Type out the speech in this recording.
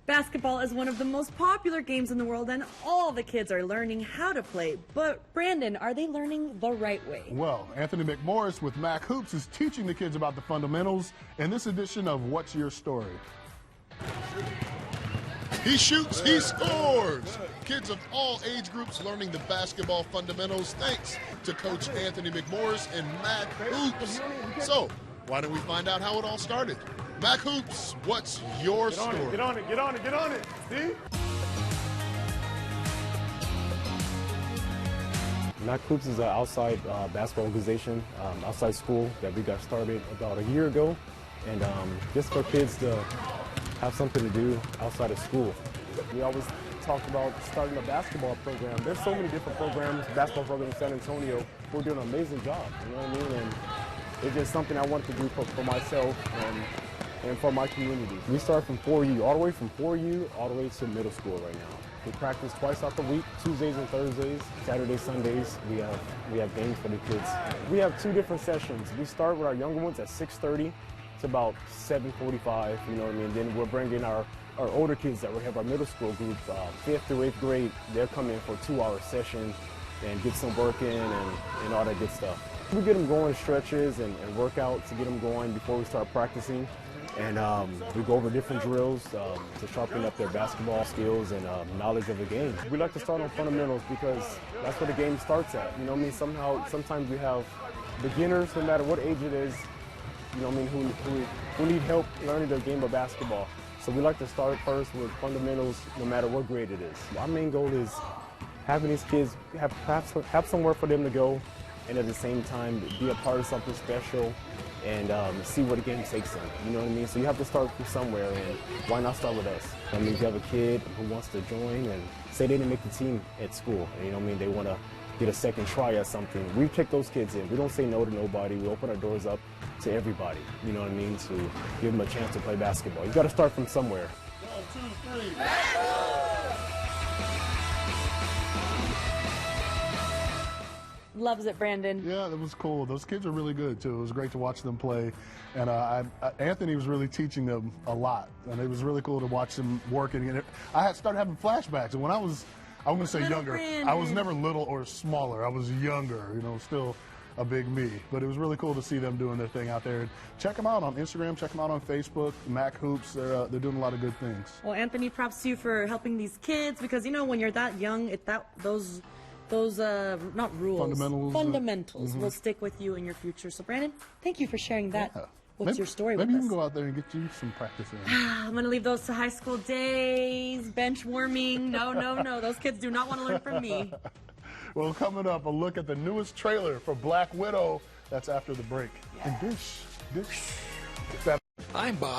Basketball is one of the most popular games in the world, and all the kids are learning how to play. But, Brandon, are they learning the right way? Well, Anthony McMorris with Mac Hoops is teaching the kids about the fundamentals in this edition of What's Your Story? He shoots, he scores! Kids of all age groups learning the basketball fundamentals thanks to Coach Anthony McMorris and Mac Hoops. So, why don't we find out how it all started? Mac Hoops, what's your story? Get on it, get on it, get on it. See? Mac Hoops is an outside basketball organization, outside school that we got started about a year ago. And just for kids to have something to do outside of school. We always talk about starting a basketball program. There's so many different programs, basketball programs in San Antonio. We're doing an amazing job, you know what I mean? And it's just something I wanted to do for myself and for my community. We start from 4U, all the way from 4U all the way to middle school right now. We practice twice out the week, Tuesdays and Thursdays, Saturdays, Sundays. We have games for the kids. We have 2 different sessions. We start with our younger ones at 6:30 to about 7:45, you know what I mean? Then we're bringing our older kids that we have our middle school group, 5th through 8th grade. They'll come in for a 2-hour session and get some work in and all that good stuff. We get them going stretches and workouts to get them going before we start practicing. And we go over different drills to sharpen up their basketball skills and knowledge of the game. We like to start on fundamentals because that's where the game starts at. You know what I mean? Sometimes we have beginners, no matter what age it is, you know what I mean, who need help learning their game of basketball. So we like to start first with fundamentals no matter what grade it is. Our main goal is having these kids have somewhere for them to go and at the same time be a part of something special and see where the game takes them, you know what I mean? So you have to start from somewhere, and why not start with us? I mean, if you have a kid who wants to join and say they didn't make the team at school, and you know what I mean, they want to get a second try at something, we take those kids in. We don't say no to nobody. We open our doors up to everybody, you know what I mean, to give them a chance to play basketball. You got to start from somewhere. 1, 2, 3. Loves it, Brandon. Yeah, that was cool. Those kids are really good, too. It was great to watch them play. And Anthony was really teaching them a lot. And it was really cool to watch them working. And I had started having flashbacks. And when I'm going to say younger, Brandon. I was never little or smaller. I was younger, you know, still a big me. But it was really cool to see them doing their thing out there. And check them out on Instagram. Check them out on Facebook. Mac Hoops. They're doing a lot of good things. Well, Anthony, props to you for helping these kids because, you know, when you're that young, those not rules, fundamentals will stick with you in your future. So, Brandon, thank you for sharing that. Yeah. What's your story with us? Maybe you can go out there and get you some practice in. I'm going to leave those to high school days, bench warming. No. Those kids do not want to learn from me. Well, coming up, a look at the newest trailer for Black Widow. That's after the break. Yeah. And dish. I'm Bob.